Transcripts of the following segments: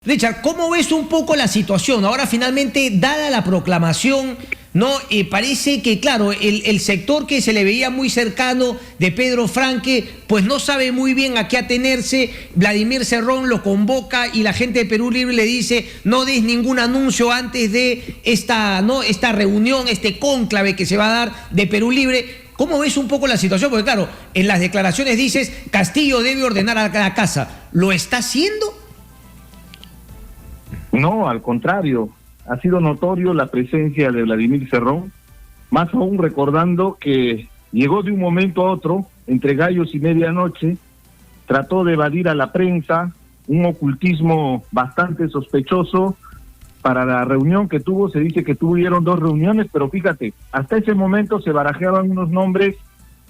Richard, ¿cómo ves un poco la situación? Ahora finalmente, dada la proclamación, ¿no? Parece que, claro, el sector que se le veía muy cercano de Pedro Franque, pues no sabe muy bien a qué atenerse. Vladimir Cerrón lo convoca y la gente de Perú Libre le dice: no des ningún anuncio antes de esta reunión, este cónclave que se va a dar de Perú Libre. ¿Cómo ves un poco la situación? Porque, claro, en las declaraciones dices: Castillo debe ordenar a la casa. ¿Lo está haciendo? No, al contrario, ha sido notorio la presencia de Vladimir Cerrón, más aún recordando que llegó de un momento a otro, entre gallos y medianoche, trató de evadir a la prensa, un ocultismo bastante sospechoso. Para la reunión que tuvo, se dice que tuvieron 2 reuniones, pero fíjate, hasta ese momento se barajeaban unos nombres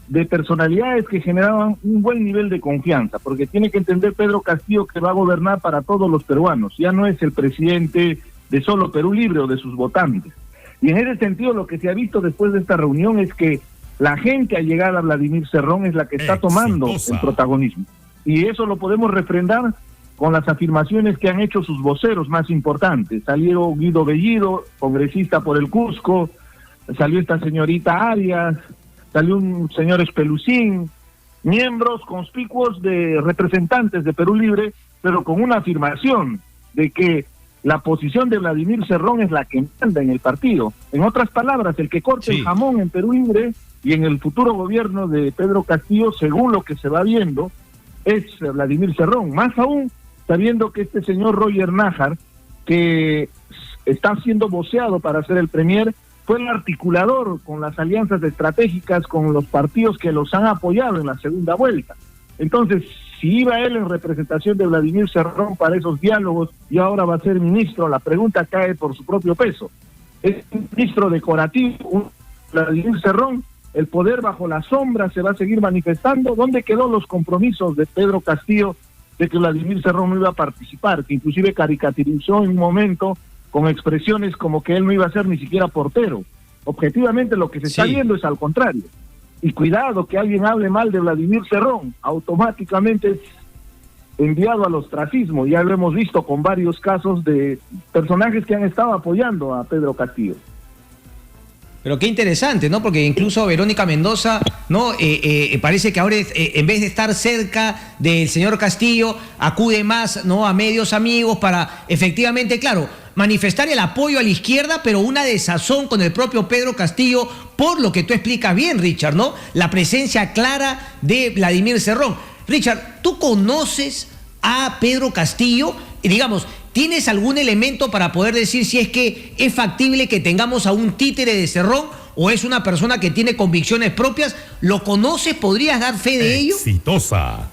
de personalidades que generaban un buen nivel de confianza, porque tiene que entender Pedro Castillo que va a gobernar para todos los peruanos, ya no es el presidente de solo Perú Libre o de sus votantes. Y en ese sentido lo que se ha visto después de esta reunión es que la gente allegada a Vladimir Cerrón es la que está tomando el protagonismo. Y eso lo podemos refrendar con las afirmaciones que han hecho sus voceros más importantes. Salió Guido Bellido, congresista por el Cusco, salió esta señorita Arias, salió un señor Espelucín, miembros conspicuos de representantes de Perú Libre, pero con una afirmación de que la posición de Vladimir Cerrón es la que manda en el partido. En otras palabras, el que corte el jamón en Perú Libre y en el futuro gobierno de Pedro Castillo, según lo que se va viendo, es Vladimir Cerrón. Más aún, sabiendo que este señor Roger Nájar, que está siendo voceado para ser el premier, fue el articulador con las alianzas estratégicas con los partidos que los han apoyado en la segunda vuelta. Entonces, si iba él en representación de Vladimir Cerrón para esos diálogos y ahora va a ser ministro, la pregunta cae por su propio peso. Es un ministro decorativo, Vladimir Cerrón, el poder bajo la sombra se va a seguir manifestando. ¿Dónde quedó los compromisos de Pedro Castillo de que Vladimir Cerrón no iba a participar? Que inclusive caricaturizó en un momento con expresiones como que él no iba a ser ni siquiera portero. Objetivamente lo que se está viendo es al contrario. Y cuidado que alguien hable mal de Vladimir Cerrón, automáticamente es enviado al ostracismo. Ya lo hemos visto con varios casos de personajes que han estado apoyando a Pedro Castillo. Pero qué interesante, ¿no? Porque incluso Verónica Mendoza, ¿no? Parece que ahora en vez de estar cerca del señor Castillo, acude más, ¿no?, a medios amigos para efectivamente, claro, manifestar el apoyo a la izquierda, pero una desazón con el propio Pedro Castillo, por lo que tú explicas bien, Richard, ¿no? La presencia clara de Vladimir Cerrón. Richard, ¿tú conoces a Pedro Castillo? Y digamos, ¿tienes algún elemento para poder decir si es que es factible que tengamos a un títere de Cerrón o es una persona que tiene convicciones propias? ¿Lo conoces? ¿Podrías dar fe de ello? Exitosa.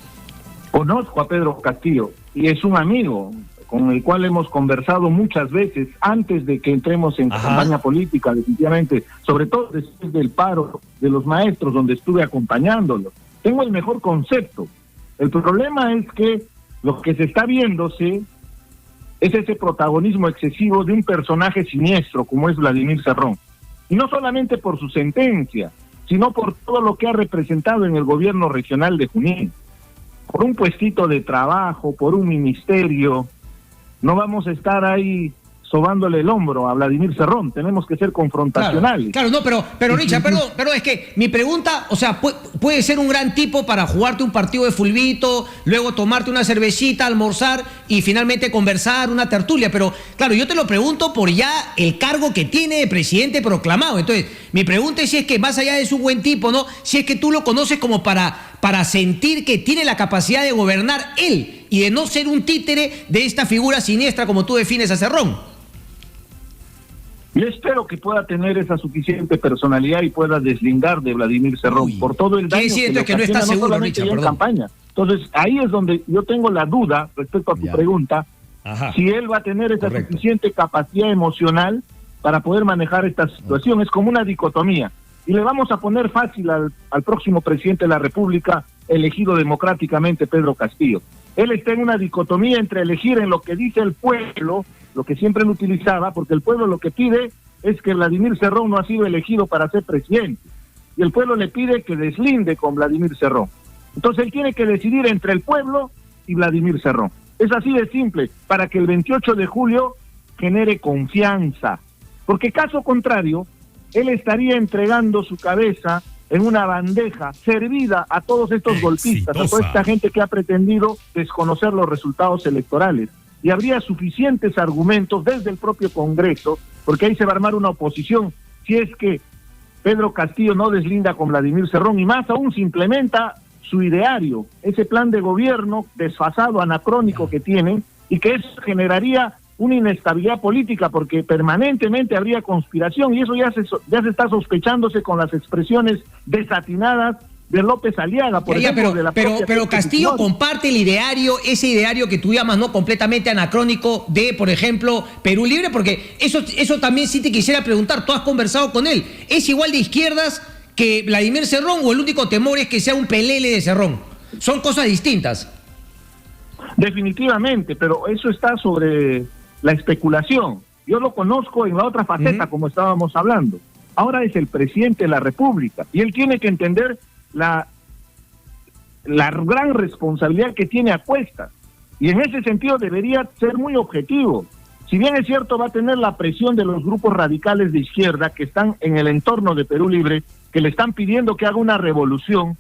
Conozco a Pedro Castillo y es un amigo con el cual hemos conversado muchas veces antes de que entremos en campaña política, definitivamente, sobre todo después del paro de los maestros, donde estuve acompañándolo. Tengo el mejor concepto. El problema es que lo que se está viéndose es ese protagonismo excesivo de un personaje siniestro como es Vladimir Cerrón. Y no solamente por su sentencia, sino por todo lo que ha representado en el gobierno regional de Junín. Por un puestito de trabajo, por un ministerio. No vamos a estar ahí sobándole el hombro a Vladimir Cerrón, tenemos que ser confrontacionales. Claro, no, pero Richard, perdón, es que mi pregunta, o sea, puede ser un gran tipo para jugarte un partido de fulbito, luego tomarte una cervecita, almorzar y finalmente conversar, una tertulia, pero claro, yo te lo pregunto por ya el cargo que tiene de presidente proclamado. Entonces, mi pregunta es si es que más allá de su buen tipo, ¿no?, si es que tú lo conoces como para sentir que tiene la capacidad de gobernar él y de no ser un títere de esta figura siniestra como tú defines a Cerrón. Yo espero que pueda tener esa suficiente personalidad y pueda deslindar de Vladimir Cerrón por todo el daño que no está seguro, Richard, en campaña. Entonces, ahí es donde yo tengo la duda respecto a tu pregunta, si él va a tener esa suficiente capacidad emocional para poder manejar esta situación. Es como una dicotomía. Y le vamos a poner fácil al próximo presidente de la República, elegido democráticamente, Pedro Castillo. Él está en una dicotomía entre elegir en lo que dice el pueblo, lo que siempre él utilizaba, porque el pueblo lo que pide es que Vladimir Cerrón no ha sido elegido para ser presidente, y el pueblo le pide que deslinde con Vladimir Cerrón. Entonces él tiene que decidir entre el pueblo y Vladimir Cerrón. Es así de simple, para que el 28 de julio genere confianza. Porque caso contrario, él estaría entregando su cabeza en una bandeja servida a todos estos golpistas, a toda esta gente que ha pretendido desconocer los resultados electorales. Y habría suficientes argumentos desde el propio Congreso, porque ahí se va a armar una oposición, si es que Pedro Castillo no deslinda con Vladimir Cerrón, y más aún se implementa su ideario, ese plan de gobierno desfasado, anacrónico que tienen, y que eso generaría una inestabilidad política, porque permanentemente habría conspiración, y eso ya se está sospechándose con las expresiones desatinadas de López Aliaga, por ejemplo. Pero Castillo comparte el ideario, ese ideario que tú llamas, ¿no?, completamente anacrónico de, por ejemplo, Perú Libre, porque eso también sí te quisiera preguntar. Tú has conversado con él, ¿es igual de izquierdas que Vladimir Cerrón, o el único temor es que sea un pelele de Cerrón? Son cosas distintas. Definitivamente, pero eso está sobre la especulación. Yo lo conozco en la otra faceta, como estábamos hablando. Ahora es el presidente de la República, y él tiene que entender la gran responsabilidad que tiene a cuestas, y en ese sentido debería ser muy objetivo. Si bien es cierto, va a tener la presión de los grupos radicales de izquierda que están en el entorno de Perú Libre, que le están pidiendo que haga una revolución.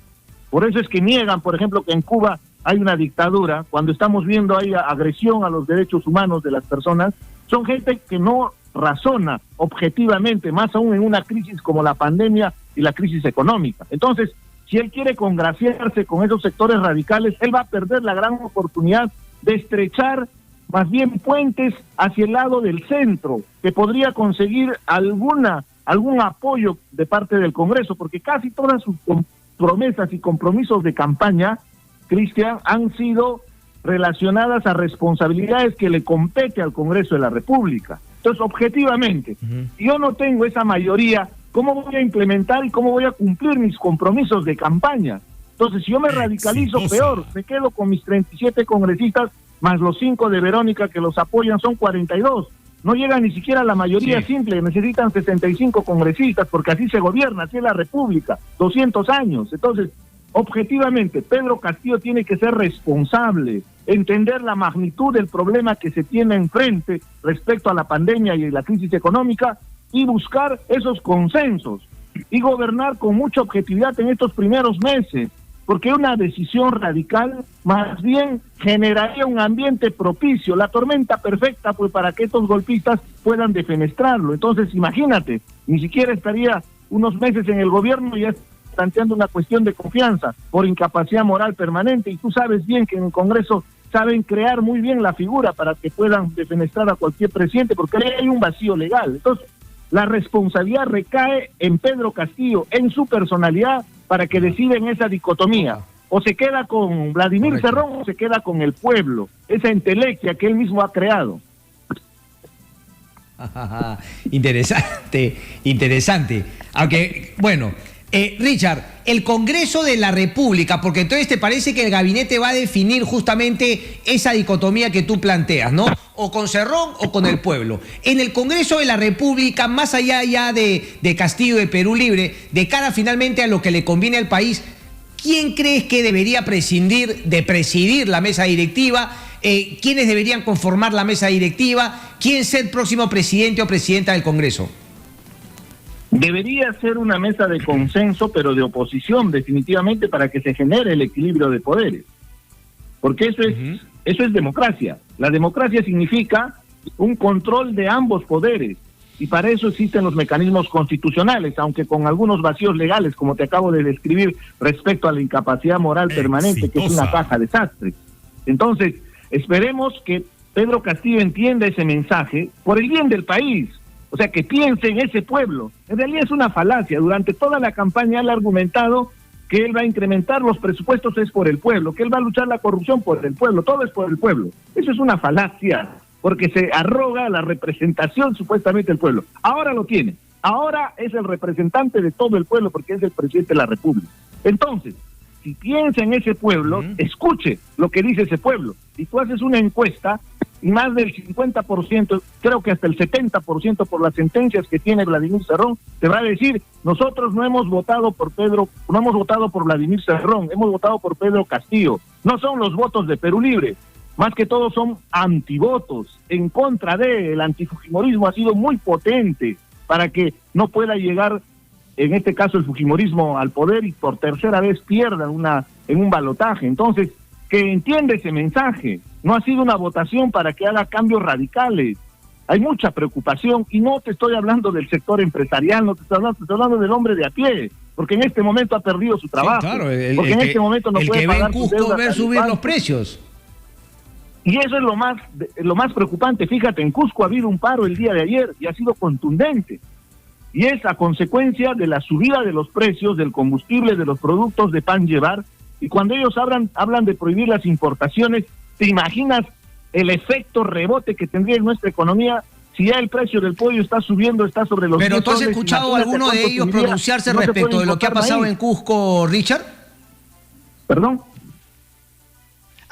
Por eso es que niegan, por ejemplo, que en Cuba hay una dictadura, cuando estamos viendo ahí agresión a los derechos humanos de las personas. Son gente que no razona objetivamente, más aún en una crisis como la pandemia y la crisis económica. Entonces, si él quiere congraciarse con esos sectores radicales, él va a perder la gran oportunidad de estrechar más bien puentes hacia el lado del centro, que podría conseguir algún apoyo de parte del Congreso, porque casi todas sus promesas y compromisos de campaña, Cristian, han sido relacionadas a responsabilidades que le compete al Congreso de la República. Entonces, objetivamente, si yo no tengo esa mayoría, ¿cómo voy a implementar y cómo voy a cumplir mis compromisos de campaña? Entonces, si yo me radicalizo, peor, me quedo con mis 37 congresistas, más los 5 de Verónica que los apoyan, son 42. No llega ni siquiera a la mayoría simple, necesitan 65 congresistas, porque así se gobierna, así es la República, 200 años. Entonces, objetivamente, Pedro Castillo tiene que ser responsable, entender la magnitud del problema que se tiene enfrente respecto a la pandemia y la crisis económica, y buscar esos consensos, y gobernar con mucha objetividad en estos primeros meses, porque una decisión radical más bien generaría un ambiente propicio, la tormenta perfecta, pues, para que estos golpistas puedan defenestrarlo. Entonces, imagínate, ni siquiera estaría unos meses en el gobierno y ya planteando una cuestión de confianza por incapacidad moral permanente, y tú sabes bien que en el Congreso saben crear muy bien la figura para que puedan defenestrar a cualquier presidente, porque hay un vacío legal. Entonces, la responsabilidad recae en Pedro Castillo, en su personalidad, para que decida en esa dicotomía. O se queda con Vladimir Cerrón o se queda con el pueblo, esa entelequia que él mismo ha creado. Interesante. Aunque, bueno, Richard, el Congreso de la República, porque entonces te parece que el gabinete va a definir justamente esa dicotomía que tú planteas, ¿no? O con Cerrón o con el pueblo. En el Congreso de la República, más allá ya de Castillo, de Perú Libre, de cara finalmente a lo que le conviene al país, ¿quién crees que debería prescindir de presidir la mesa directiva? ¿Quiénes deberían conformar la mesa directiva? ¿Quién ser el próximo presidente o presidenta del Congreso? Debería ser una mesa de consenso, pero de oposición, definitivamente, para que se genere el equilibrio de poderes. Porque eso es democracia. La democracia significa un control de ambos poderes, y para eso existen los mecanismos constitucionales, aunque con algunos vacíos legales, como te acabo de describir, respecto a la incapacidad moral permanente, que es una caja de sastre. Entonces, esperemos que Pedro Castillo entienda ese mensaje por el bien del país. O sea, que piense en ese pueblo. En realidad es una falacia. Durante toda la campaña él ha argumentado que él va a incrementar los presupuestos es por el pueblo, que él va a luchar la corrupción por el pueblo, todo es por el pueblo. Eso es una falacia, porque se arroga la representación supuestamente del pueblo. Ahora lo tiene. Ahora es el representante de todo el pueblo, porque es el presidente de la República. Entonces, si piensa en ese pueblo, escuche lo que dice ese pueblo. Si tú haces una encuesta, y más del 50%, creo que hasta el 70% por las sentencias que tiene Vladimir Cerrón, te va a decir, nosotros no hemos votado por Vladimir Cerrón, hemos votado por Pedro Castillo. No son los votos de Perú Libre. más que todo son antivotos, en contra de. El antifujimorismo ha sido muy potente para que no pueda llegar, en este caso el fujimorismo, al poder y por tercera vez pierda en un balotaje. Entonces, que entienda ese mensaje. No ha sido una votación para que haga cambios radicales. Hay mucha preocupación, y no te estoy hablando del sector empresarial, no te estoy hablando del hombre de a pie, porque en este momento ha perdido su trabajo. Sí, claro, porque en este momento no puede pagar sus deudas. El que ve en Cusco ver subir los precios. Y eso es lo más preocupante. Fíjate, en Cusco ha habido un paro el día de ayer y ha sido contundente. Y es a consecuencia de la subida de los precios del combustible, de los productos de pan llevar. Y cuando ellos hablan de prohibir las importaciones, ¿te imaginas el efecto rebote que tendría en nuestra economía si ya el precio del pollo está subiendo, está sobre los... Pero ¿tú has escuchado a alguno de ellos pronunciarse respecto de lo que ha pasado en Cusco, Richard? ¿Perdón?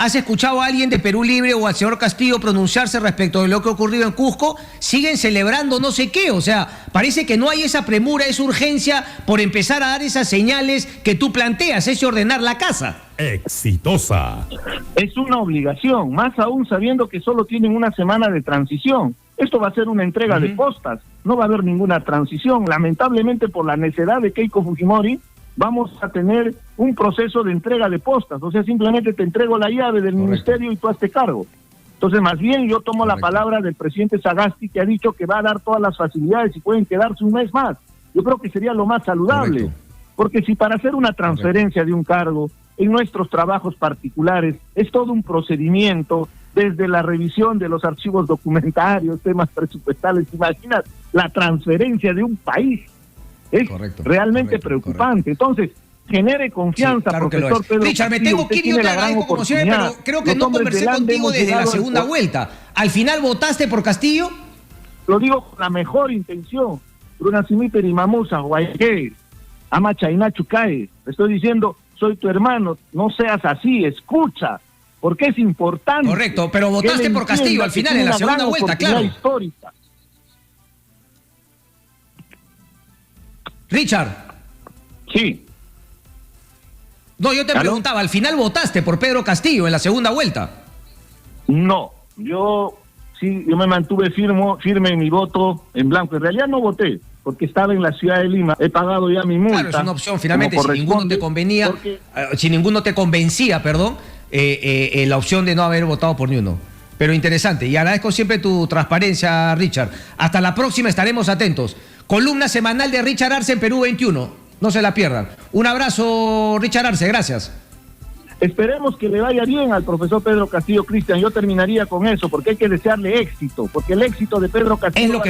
¿Has escuchado a alguien de Perú Libre o al señor Castillo pronunciarse respecto de lo que ha ocurrido en Cusco? Siguen celebrando no sé qué, o sea, parece que no hay esa premura, esa urgencia por empezar a dar esas señales que tú planteas, ese ordenar la casa. Exitosa. Es una obligación, más aún sabiendo que solo tienen una semana de transición. Esto va a ser una entrega de postas, no va a haber ninguna transición. Lamentablemente, por la necedad de Keiko Fujimori, vamos a tener un proceso de entrega de postas, o sea, simplemente te entrego la llave del ministerio y tú hazte cargo. Entonces, más bien yo tomo la palabra del presidente Sagasti, que ha dicho que va a dar todas las facilidades y pueden quedarse un mes más. Yo creo que sería lo más saludable, porque si para hacer una transferencia de un cargo en nuestros trabajos particulares es todo un procedimiento, desde la revisión de los archivos documentarios, temas presupuestales, imaginas la transferencia de un país. Es realmente preocupante. Entonces, genere confianza, profesor Pedro Richard, me tengo que ir, yo te agradezco como siempre, pero creo que no conversé contigo desde la segunda vuelta. ¿Al final votaste por Castillo? Lo digo con la mejor intención. Brunasimiper y Mamusa, Guayque, Ama Chainá Chucae. Estoy diciendo, soy tu hermano, no seas así, escucha, porque es importante. Correcto, pero votaste por Castillo al final, en la segunda vuelta, claro. Histórica. Richard. Sí. No, yo te preguntaba, ¿al final votaste por Pedro Castillo en la segunda vuelta? No, yo me mantuve firme en mi voto en blanco. En realidad no voté, porque estaba en la ciudad de Lima. He pagado ya mi multa. Claro, es una opción, finalmente, si ninguno te convenía, si ninguno te convencía, la opción de no haber votado por ni uno. Pero interesante, y agradezco siempre tu transparencia, Richard. Hasta la próxima, estaremos atentos. Columna semanal de Richard Arce en Perú 21. No se la pierdan. Un abrazo, Richard Arce, gracias. Esperemos que le vaya bien al profesor Pedro Castillo, Cristian. Yo terminaría con eso, porque hay que desearle éxito, porque el éxito de Pedro Castillo... Es lo que